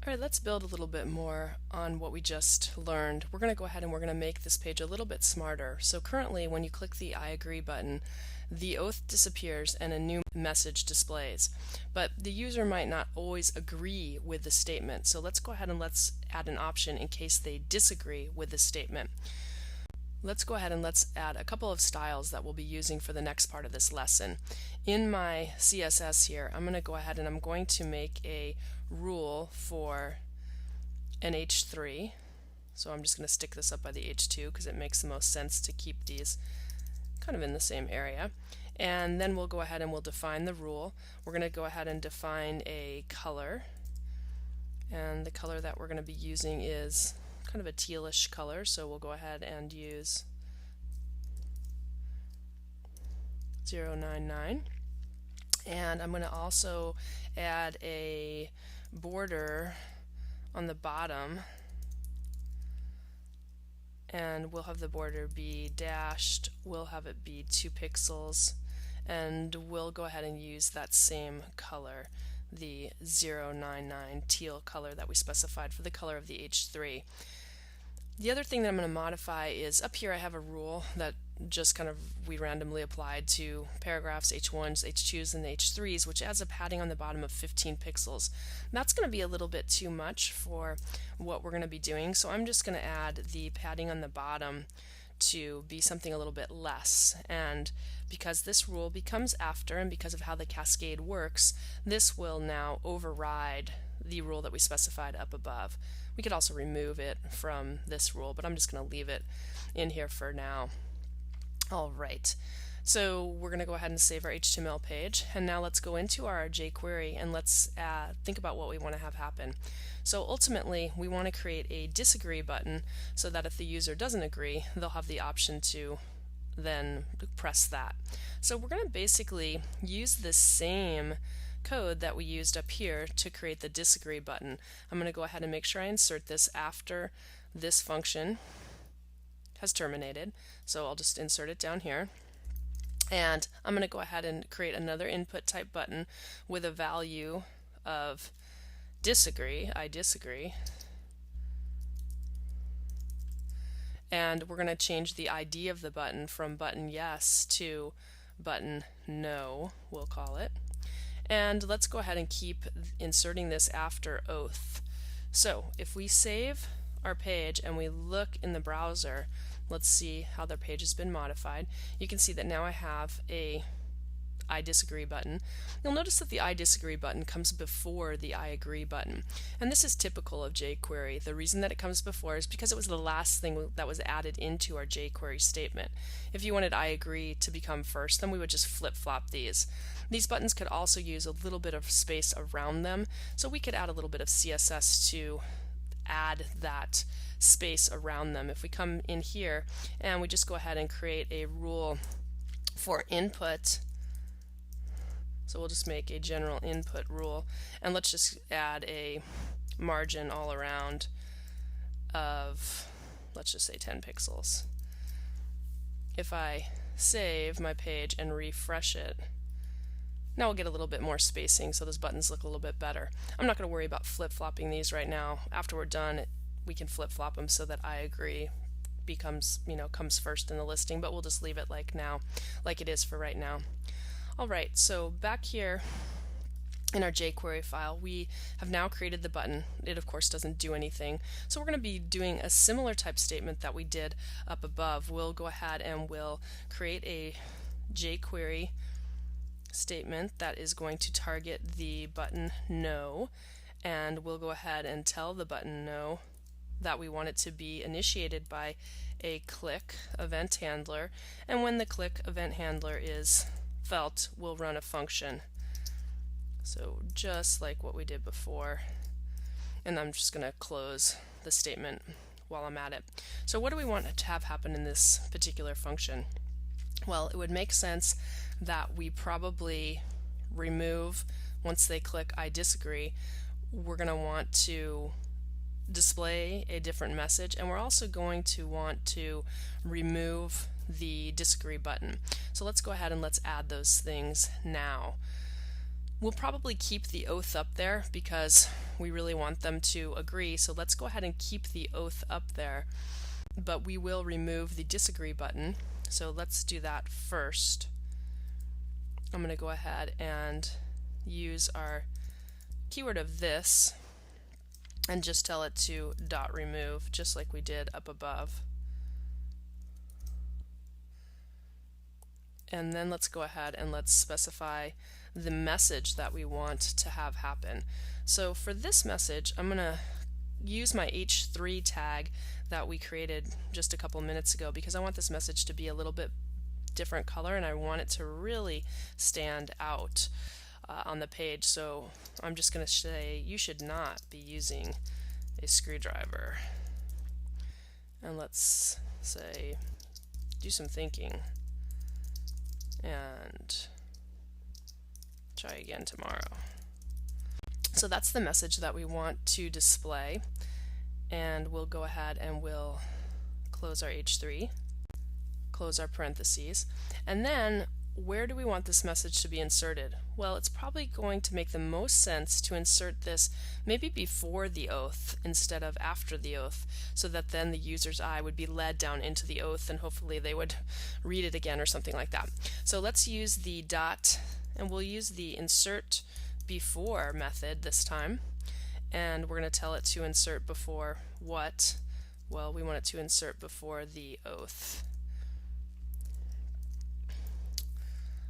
All right, let's build a little bit more on what we just learned. We're going to go ahead and we're going to make this page a little bit smarter. So currently, when you click the I agree button, the oath disappears and a new message displays. But the user might not always agree with the statement. So let's go ahead and let's add an option in case they disagree with the statement. Let's go ahead and let's add a couple of styles that we'll be using for the next part of this lesson. In my CSS here, I'm going to go ahead and I'm going to make a rule for an H3. So I'm just going to stick this up by the H2 because it makes the most sense to keep these kind of in the same area. And then we'll go ahead and we'll define the rule. We're going to go ahead and define a color. And the color that we're going to be using is kind of a tealish color, so we'll go ahead and use 099. And I'm going to also add a border on the bottom, and we'll have the border be dashed, we'll have it be 2 pixels, and we'll go ahead and use that same color, the 099 teal color that we specified for the color of the H3. The other thing that I'm going to modify is up here I have a rule that just kind of we randomly applied to paragraphs, H1s, H2s, and H3s, which adds a padding on the bottom of 15 pixels. That's going to be a little bit too much for what we're going to be doing, so I'm just going to add the padding on the bottom to be something a little bit less. And because this rule becomes after, and because of how the cascade works, this will now override the rule that we specified up above. We could also remove it from this rule, but I'm just going to leave it in here for now. Alright, so we're going to go ahead and save our HTML page, and now let's go into our jQuery and let's think about what we want to have happen. So ultimately, we want to create a disagree button so that if the user doesn't agree, they'll have the option to then press that. So we're going to basically use the same code that we used up here to create the disagree button. I'm going to go ahead and make sure I insert this after this function has terminated. So I'll just insert it down here. And I'm going to go ahead and create another input type button with a value of disagree, I disagree. And we're going to change the ID of the button from button yes to button no, we'll call it. And let's go ahead and keep inserting this after oath. So if we save our page and we look in the browser, let's see how the page has been modified. You can see that now I have a I disagree button. You'll notice that the I disagree button comes before the I agree button. And this is typical of jQuery. The reason that it comes before is because it was the last thing that was added into our jQuery statement. If you wanted I agree to become first, then we would just flip-flop these. These buttons could also use a little bit of space around them, so we could add a little bit of CSS to add that space around them. If we come in here and we just go ahead and create a rule for input, so we'll just make a general input rule, and let's just add a margin all around of, let's just say 10 pixels. If I save my page and refresh it, now we'll get a little bit more spacing so those buttons look a little bit better. I'm not going to worry about flip-flopping these right now. After we're done, we can flip-flop them so that I agree becomes, comes first in the listing, but we'll just leave it like now, like it is for right now. Alright, so back here in our jQuery file, we have now created the button. It of course doesn't do anything. So we're going to be doing a similar type statement that we did up above. We'll go ahead and we'll create a jQuery statement that is going to target the button no, and we'll go ahead and tell the button no that we want it to be initiated by a click event handler, and when the click event handler is felt, we'll run a function. So just like what we did before, and I'm just going to close the statement while I'm at it. So what do we want to have happen in this particular function? Well, it would make sense that we probably remove, once they click I disagree, we're going to want to display a different message, and we're also going to want to remove the disagree button. So let's go ahead and let's add those things now. We'll probably keep the oath up there because we really want them to agree, so let's go ahead and keep the oath up there, but we will remove the disagree button. So let's do that first. I'm going to go ahead and use our keyword of this and just tell it to .remove, just like we did up above. And then let's go ahead and let's specify the message that we want to have happen. So for this message, I'm going to use my h3 tag that we created just a couple minutes ago because I want this message to be a little bit different color and I want it to really stand out on the page. So I'm just going to say you should not be using a screwdriver. And let's say do some thinking and try again tomorrow. So that's the message that we want to display, and we'll go ahead and we'll close our H3, close our parentheses, and then where do we want this message to be inserted? Well, it's probably going to make the most sense to insert this maybe before the oath instead of after the oath, so that then the user's eye would be led down into the oath and hopefully they would read it again or something like that. So let's use the dot, and we'll use the insert before method this time, and we're going to tell it to insert before what? Well, we want it to insert before the oath.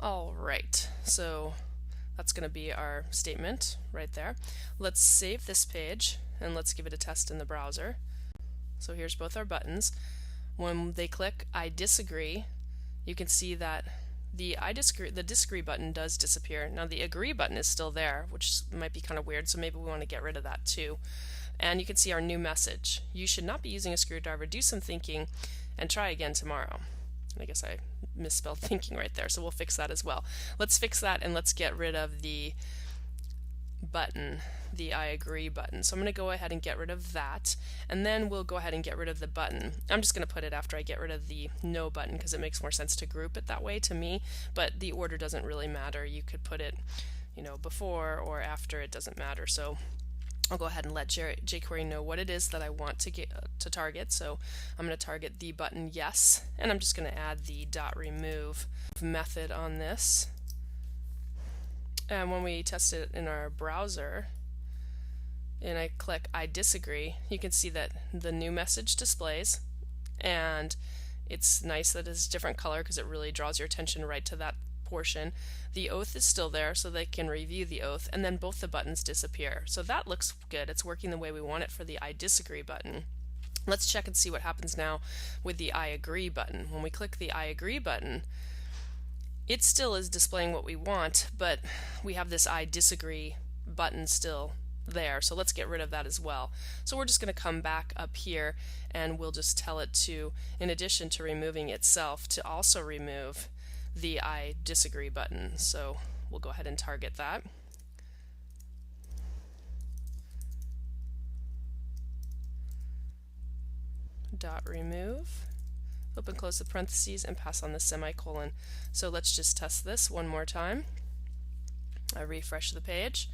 Alright, so that's going to be our statement right there. Let's save this page and let's give it a test in the browser. So here's both our buttons. When they click I disagree, you can see that the disagree button does disappear. Now the agree button is still there, which might be kind of weird, so maybe we want to get rid of that too. And you can see our new message. You should not be using a screwdriver. Do some thinking and try again tomorrow. I guess I misspelled thinking right there, so we'll fix that as well. Let's fix that and let's get rid of the button, the I agree button. So I'm going to go ahead and get rid of that, and then we'll go ahead and get rid of the button. I'm just going to put it after I get rid of the no button because it makes more sense to group it that way to me, but the order doesn't really matter. You could put it, before or after, it doesn't matter. So I'll go ahead and let jQuery know what it is that I want to get to target. So I'm going to target the button yes, and I'm just going to add the .remove method on this. And when we test it in our browser and I click I disagree, you can see that the new message displays, and it's nice that it's a different color because it really draws your attention right to that portion. The oath is still there so they can review the oath, and then both the buttons disappear. So that looks good. It's working the way we want it for the I disagree button. Let's check and see what happens now with the I agree button. When we click the I agree button, it still is displaying what we want, but we have this I disagree button still there. So let's get rid of that as well. So we're just going to come back up here and we'll just tell it to, in addition to removing itself, to also remove the I disagree button. So we'll go ahead and target that. .remove, open close the parentheses and pass on the semicolon. So let's just test this one more time. I refresh the page.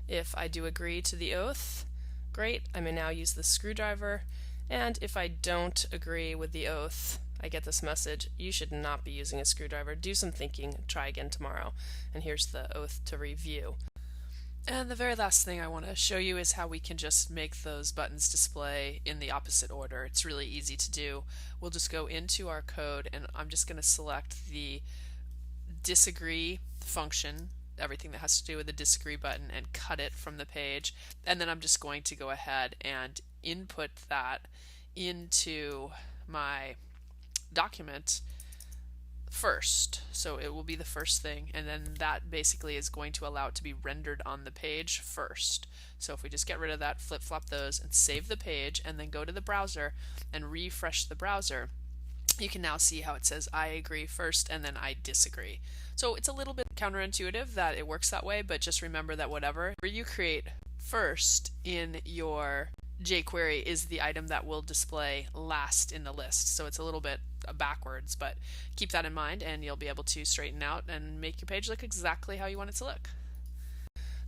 If I do agree to the oath, great, I may now use the screwdriver, and if I don't agree with the oath, I get this message, you should not be using a screwdriver. Do some thinking, try again tomorrow. And here's the oath to review. And the very last thing I want to show you is how we can just make those buttons display in the opposite order. It's really easy to do. We'll just go into our code and I'm just going to select the disagree function, everything that has to do with the disagree button, and cut it from the page. And then I'm just going to go ahead and input that into my document first. So it will be the first thing, and then that basically is going to allow it to be rendered on the page first. So if we just get rid of that, flip-flop those, and save the page, and then go to the browser and refresh the browser, you can now see how it says I agree first and then I disagree. So it's a little bit counterintuitive that it works that way, but just remember that whatever you create first in your jQuery is the item that will display last in the list. So it's a little bit backwards, but keep that in mind and you'll be able to straighten out and make your page look exactly how you want it to look.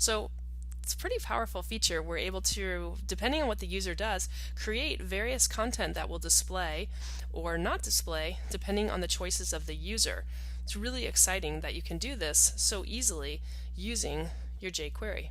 So it's a pretty powerful feature. We're able to, depending on what the user does, create various content that will display or not display depending on the choices of the user. It's really exciting that you can do this so easily using your jQuery.